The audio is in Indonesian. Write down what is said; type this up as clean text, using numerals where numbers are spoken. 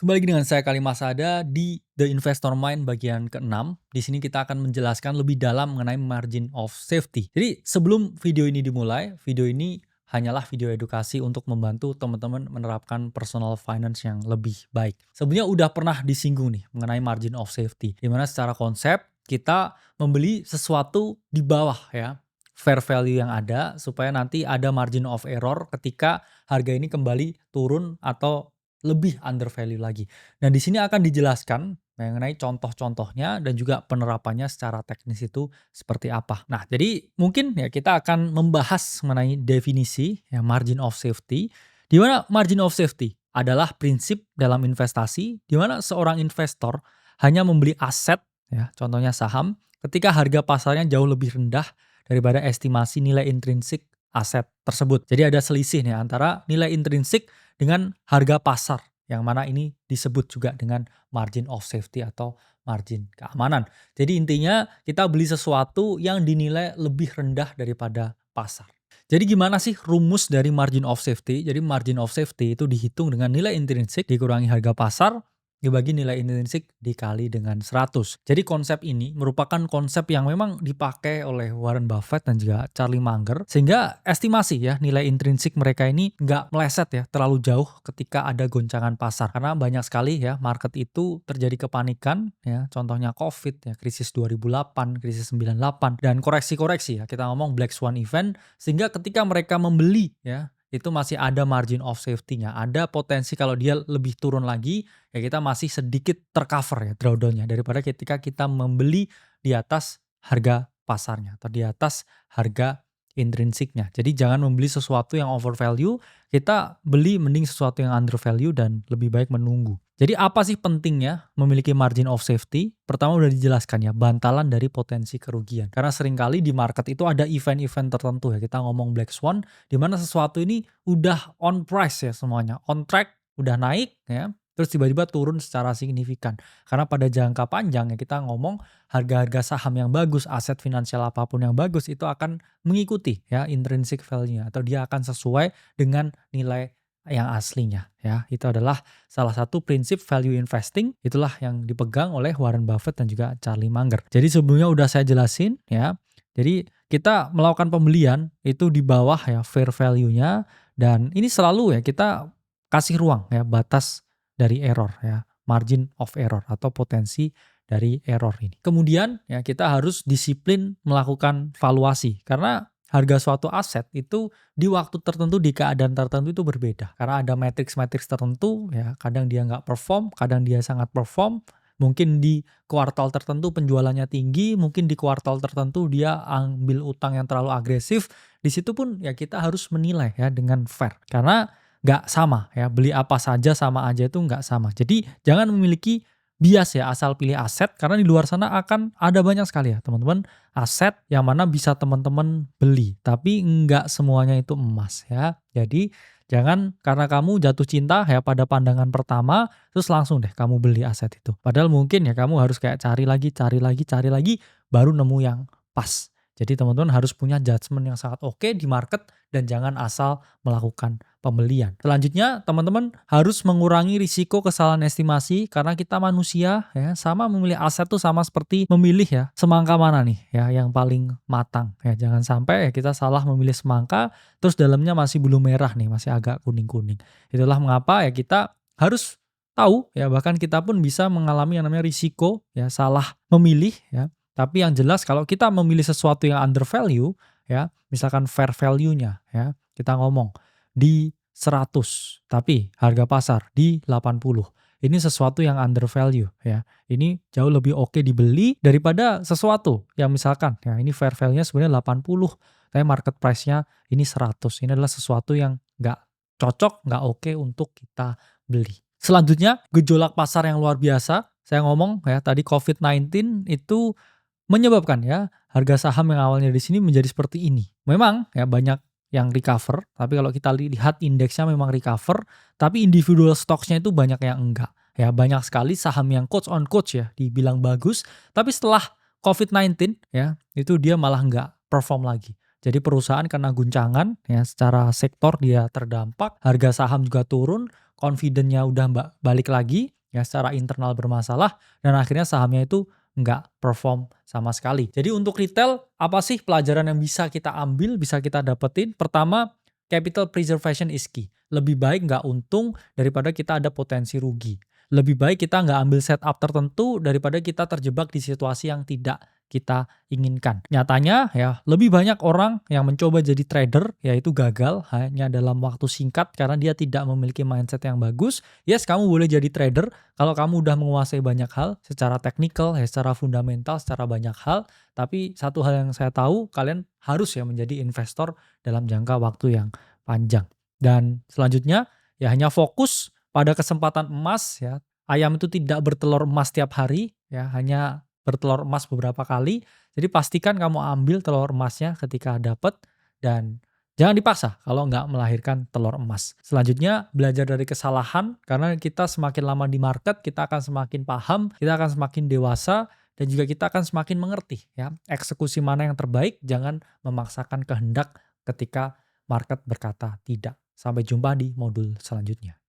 Kembali dengan saya Kali Masada di The Investor Mind bagian ke-6. Di sini kita akan menjelaskan lebih dalam mengenai margin of safety. Jadi sebelum video ini dimulai, video ini hanyalah video edukasi untuk membantu teman-teman menerapkan personal finance yang lebih baik. Sebenarnya udah pernah disinggung nih mengenai margin of safety. Di mana secara konsep kita membeli sesuatu di bawah ya fair value yang ada supaya nanti ada margin of error ketika harga ini kembali turun atau lebih under value lagi. Dan di sini akan dijelaskan mengenai contoh-contohnya dan juga penerapannya secara teknis itu seperti apa. Nah, jadi mungkin ya kita akan membahas mengenai definisi ya margin of safety, di mana margin of safety adalah prinsip dalam investasi di mana seorang investor hanya membeli aset ya, contohnya saham, ketika harga pasarnya jauh lebih rendah daripada estimasi nilai intrinsik aset tersebut. Jadi ada selisih nih antara nilai intrinsik dengan harga pasar, yang mana ini disebut juga dengan margin of safety atau margin keamanan. Jadi intinya kita beli sesuatu yang dinilai lebih rendah daripada pasar. Jadi gimana sih rumus dari margin of safety? Jadi margin of safety itu dihitung dengan nilai intrinsik dikurangi harga pasar dibagi nilai intrinsik dikali dengan 100. Jadi konsep ini merupakan konsep yang memang dipakai oleh Warren Buffett dan juga Charlie Munger, sehingga estimasi ya nilai intrinsik mereka ini nggak meleset ya terlalu jauh ketika ada goncangan pasar. Karena banyak sekali ya market itu terjadi kepanikan ya, contohnya COVID ya, krisis 2008, krisis 98 dan koreksi-koreksi ya, kita ngomong Black Swan event, sehingga ketika mereka membeli ya itu masih ada margin of safety-nya. Ada potensi kalau dia lebih turun lagi, ya kita masih sedikit tercover ya drawdown-nya daripada ketika kita membeli di atas harga pasarnya atau di atas harga intrinsiknya. Jadi jangan membeli sesuatu yang over value, kita beli mending sesuatu yang under value dan lebih baik menunggu. Jadi apa sih pentingnya memiliki margin of safety? Pertama udah dijelaskan ya, bantalan dari potensi kerugian. Karena seringkali di market itu ada event-event tertentu ya, kita ngomong Black Swan, di mana sesuatu ini udah on price ya semuanya, on track, udah naik ya, terus tiba-tiba turun secara signifikan. Karena pada jangka panjang ya kita ngomong harga-harga saham yang bagus, aset finansial apapun yang bagus itu akan mengikuti ya intrinsic value-nya atau dia akan sesuai dengan nilai yang aslinya ya. Itu adalah salah satu prinsip value investing, itulah yang dipegang oleh Warren Buffett dan juga Charlie Munger. Jadi sebelumnya udah saya jelasin ya. Jadi kita melakukan pembelian itu di bawah ya fair value-nya, dan ini selalu ya kita kasih ruang ya batas dari error ya, margin of error atau potensi dari error ini. Kemudian ya kita harus disiplin melakukan valuasi, karena harga suatu aset itu di waktu tertentu, di keadaan tertentu itu berbeda. Karena ada matriks-matriks tertentu ya, kadang dia nggak perform, kadang dia sangat perform. Mungkin di kuartal tertentu penjualannya tinggi, mungkin di kuartal tertentu dia ambil utang yang terlalu agresif. Di situ pun ya kita harus menilai ya dengan fair. Karena nggak sama ya, beli apa saja sama aja itu nggak sama. Jadi jangan memiliki bias ya asal pilih aset, karena di luar sana akan ada banyak sekali ya teman-teman aset yang mana bisa teman-teman beli, tapi nggak semuanya itu emas ya. Jadi jangan karena kamu jatuh cinta ya pada pandangan pertama terus langsung deh kamu beli aset itu. Padahal mungkin ya kamu harus kayak cari lagi baru nemu yang pas. Jadi teman-teman harus punya judgement yang sangat oke di market dan jangan asal melakukan pembelian. Selanjutnya teman-teman harus mengurangi risiko kesalahan estimasi, karena kita manusia ya, sama memilih aset tuh sama seperti memilih ya semangka mana nih ya yang paling matang ya. Jangan sampai ya kita salah memilih semangka terus dalamnya masih belum merah nih, masih agak kuning-kuning. Itulah mengapa ya kita harus tahu ya, bahkan kita pun bisa mengalami yang namanya risiko ya salah memilih ya. Tapi yang jelas kalau kita memilih sesuatu yang under value ya, misalkan fair value-nya ya, kita ngomong di 100 tapi harga pasar di 80. Ini sesuatu yang under value ya. Ini jauh lebih oke dibeli daripada sesuatu yang misalkan ya ini fair value-nya sebenarnya 80 tapi market price-nya ini 100. Ini adalah sesuatu yang nggak cocok, nggak oke untuk kita beli. Selanjutnya gejolak pasar yang luar biasa. Saya ngomong ya tadi COVID-19 itu menyebabkan ya harga saham yang awalnya di sini menjadi seperti ini. Memang ya banyak yang recover, tapi kalau kita lihat indeksnya memang recover, tapi individual stocks-nya itu banyak yang enggak. Ya banyak sekali saham yang quotes on quotes ya dibilang bagus, tapi setelah COVID-19 ya itu dia malah enggak perform lagi. Jadi perusahaan kena guncangan ya secara sektor dia terdampak, harga saham juga turun, confident-nya udah balik lagi, ya secara internal bermasalah, dan akhirnya sahamnya itu nggak perform sama sekali. Jadi untuk retail, apa sih pelajaran yang bisa kita ambil, bisa kita dapetin? Pertama, capital preservation is key. Lebih baik nggak untung daripada kita ada potensi rugi. Lebih baik kita nggak ambil setup tertentu daripada kita terjebak di situasi yang tidak kita inginkan. Nyatanya ya lebih banyak orang yang mencoba jadi trader yaitu gagal hanya dalam waktu singkat karena dia tidak memiliki mindset yang bagus. Yes, kamu boleh jadi trader kalau kamu udah menguasai banyak hal secara teknikal, ya, secara fundamental, secara banyak hal. Tapi satu hal yang saya tahu, kalian harus ya menjadi investor dalam jangka waktu yang panjang. Dan selanjutnya ya hanya fokus pada kesempatan emas ya. Ayam itu tidak bertelur emas tiap hari ya, hanya bertelur emas beberapa kali. Jadi pastikan kamu ambil telur emasnya ketika dapat dan jangan dipaksa kalau nggak melahirkan telur emas. Selanjutnya belajar dari kesalahan karena kita semakin lama di market kita akan semakin paham, kita akan semakin dewasa dan juga kita akan semakin mengerti ya eksekusi mana yang terbaik. Jangan memaksakan kehendak ketika market berkata tidak. Sampai jumpa di modul selanjutnya.